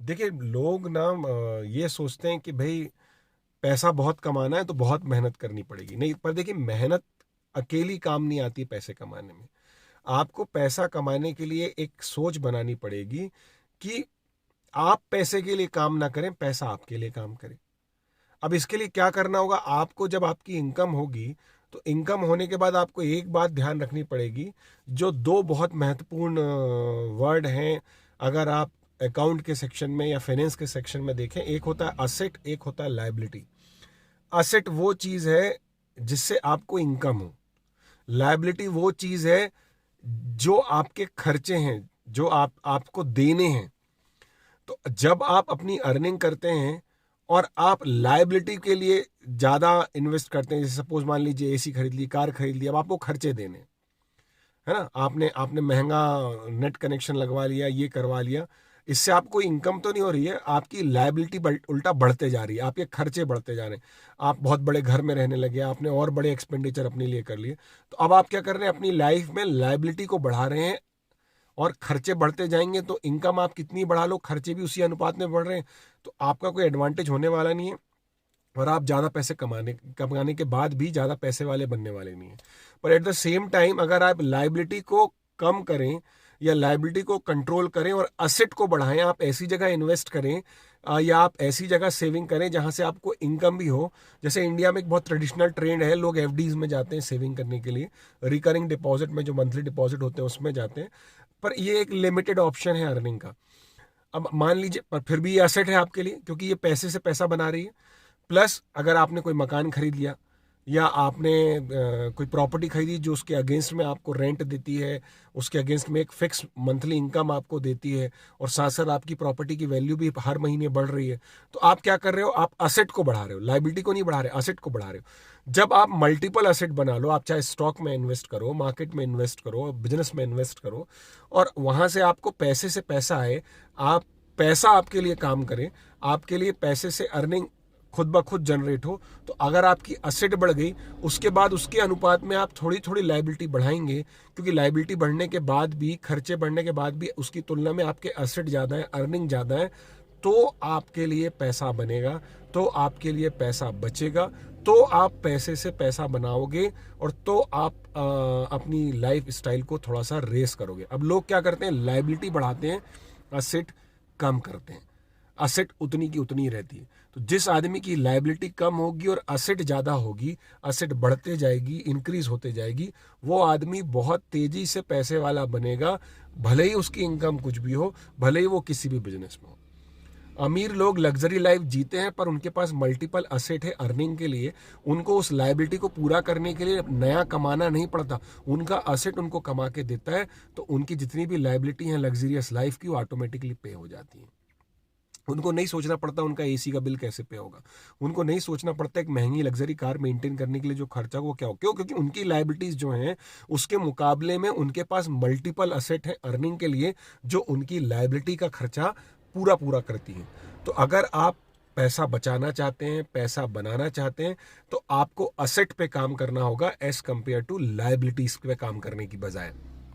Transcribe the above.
देखिए लोग ना ये सोचते हैं कि भाई पैसा बहुत कमाना है तो बहुत मेहनत करनी पड़ेगी। नहीं, पर देखिए मेहनत अकेली काम नहीं आती पैसे कमाने में। आपको पैसा कमाने के लिए एक सोच बनानी पड़ेगी कि आप पैसे के लिए काम ना करें, पैसा आपके लिए काम करे। अब इसके लिए क्या करना होगा आपको? जब आपकी इनकम होगी तो इनकम होने के बाद आपको एक बात ध्यान रखनी पड़ेगी, जो दो बहुत महत्वपूर्ण वर्ड हैं। अगर आप अकाउंट के सेक्शन में या फाइनेंस के सेक्शन में देखें, एक होता है असेट, एक होता है लायबिलिटी। असेट वो चीज है जिससे आपको इनकम हो। लायबिलिटी वो चीज है जो आपके खर्चे हैं, जो आपको देने हैं। तो जब आप अपनी अर्निंग करते हैं और आप लायबिलिटी के लिए ज्यादा इन्वेस्ट करते हैं, जैसे सपोज मान लीजिए एसी खरीद ली, कार खरीद ली, अब आपको खर्चे देने हैं, है ना। आपने आपने महंगा नेट कनेक्शन लगवा लिया, ये करवा लिया, इससे आपको इनकम तो नहीं हो रही है, आपकी लायबिलिटी उल्टा बढ़ते जा रही है, आपके खर्चे बढ़ते जा रहे हैं। आप बहुत बड़े घर में रहने लगे, आपने और बड़े एक्सपेंडिचर अपने लिए कर लिए। तो अब आप क्या कर रहे हैं? अपनी लाइफ में लायबिलिटी को बढ़ा रहे हैं, और खर्चे बढ़ते जाएंगे तो इनकम आप कितनी बढ़ा लो, खर्चे भी उसी अनुपात में बढ़ रहे हैं। तो आपका कोई एडवांटेज होने वाला नहीं है, और आप ज़्यादा पैसे कमाने के बाद भी ज़्यादा पैसे वाले बनने वाले नहीं है। पर एट द सेम टाइम अगर आप लाइबिलिटी को कम करें या लाइबिलिटी को कंट्रोल करें और असेट को बढ़ाएं, आप ऐसी जगह इन्वेस्ट करें या आप ऐसी जगह सेविंग करें जहां से आपको इनकम भी हो। जैसे इंडिया में एक बहुत ट्रेडिशनल ट्रेंड है, लोग एफडीज में जाते हैं सेविंग करने के लिए, रिकरिंग डिपॉजिट में जो मंथली डिपॉजिट होते हैं उसमें जाते हैं। पर ये एक लिमिटेड ऑप्शन है अर्निंग का। अब मान लीजिए, पर फिर भी ये एसेट है आपके लिए, क्योंकि ये पैसे से पैसा बना रही है। प्लस अगर आपने कोई मकान खरीद लिया या आपने कोई प्रॉपर्टी खरीदी जो उसके अगेंस्ट में आपको रेंट देती है, उसके अगेंस्ट में एक फिक्स मंथली इनकम आपको देती है, और साथ साथ आपकी प्रॉपर्टी की वैल्यू भी हर महीने बढ़ रही है, तो आप क्या कर रहे हो? आप असेट को बढ़ा रहे हो, लाइबिलिटी को नहीं बढ़ा रहे, असेट को बढ़ा रहे हो। जब आप मल्टीपल असेट बना लो, आप चाहे स्टॉक में इन्वेस्ट करो, मार्केट में इन्वेस्ट करो, बिजनेस में इन्वेस्ट करो, और वहां से आपको पैसे से पैसा आए, आप पैसा आपके लिए काम करे, आपके लिए पैसे से अर्निंग खुद ब खुद जनरेट हो, तो अगर आपकी असेट बढ़ गई, उसके बाद उसके अनुपात में आप थोड़ी थोड़ी लाइबिलिटी बढ़ाएंगे, क्योंकि लाइबिलिटी बढ़ने के बाद भी, खर्चे बढ़ने के बाद भी उसकी तुलना में आपके असेट ज़्यादा है, अर्निंग ज़्यादा है, तो आपके लिए पैसा बनेगा, तो आपके लिए पैसा बचेगा, तो आप पैसे से पैसा बनाओगे, और तो आप अपनी लाइफ स्टाइल को थोड़ा सा रेस करोगे। अब लोग क्या करते हैं? लाइबिलिटी बढ़ाते हैं, असेट कम करते हैं। असेट उतनी की उतनी रहती है। तो जिस आदमी की लायबिलिटी कम होगी और असेट ज़्यादा होगी, असेट बढ़ते जाएगी, इंक्रीज होते जाएगी, वो आदमी बहुत तेजी से पैसे वाला बनेगा, भले ही उसकी इनकम कुछ भी हो, भले ही वो किसी भी बिजनेस में हो। अमीर लोग लग्जरी लाइफ जीते हैं, पर उनके पास मल्टीपल असेट है अर्निंग के लिए, उनको उस लायबिलिटी को पूरा करने के लिए नया कमाना नहीं पड़ता, उनका असेट उनको कमा के देता है, तो उनकी जितनी भी लायबिलिटी है लग्जरियस लाइफ की, वो ऑटोमेटिकली पे हो जाती है। उनको नहीं सोचना पड़ता उनका एसी का बिल कैसे पे होगा, उनको नहीं सोचना पड़ता एक महंगी लग्जरी कार मेंटेन करने के लिए जो खर्चा वो क्या हो, क्यों? क्योंकि उनकी लायबिलिटीज जो हैं उसके मुकाबले में उनके पास मल्टीपल असेट है अर्निंग के लिए, जो उनकी लायबिलिटी का खर्चा पूरा पूरा करती है। तो अगर आप पैसा बचाना चाहते हैं, पैसा बनाना चाहते हैं, तो आपको असेट पे काम करना होगा एज कंपेयर टू लायबिलिटीज पे काम करने की बजाय।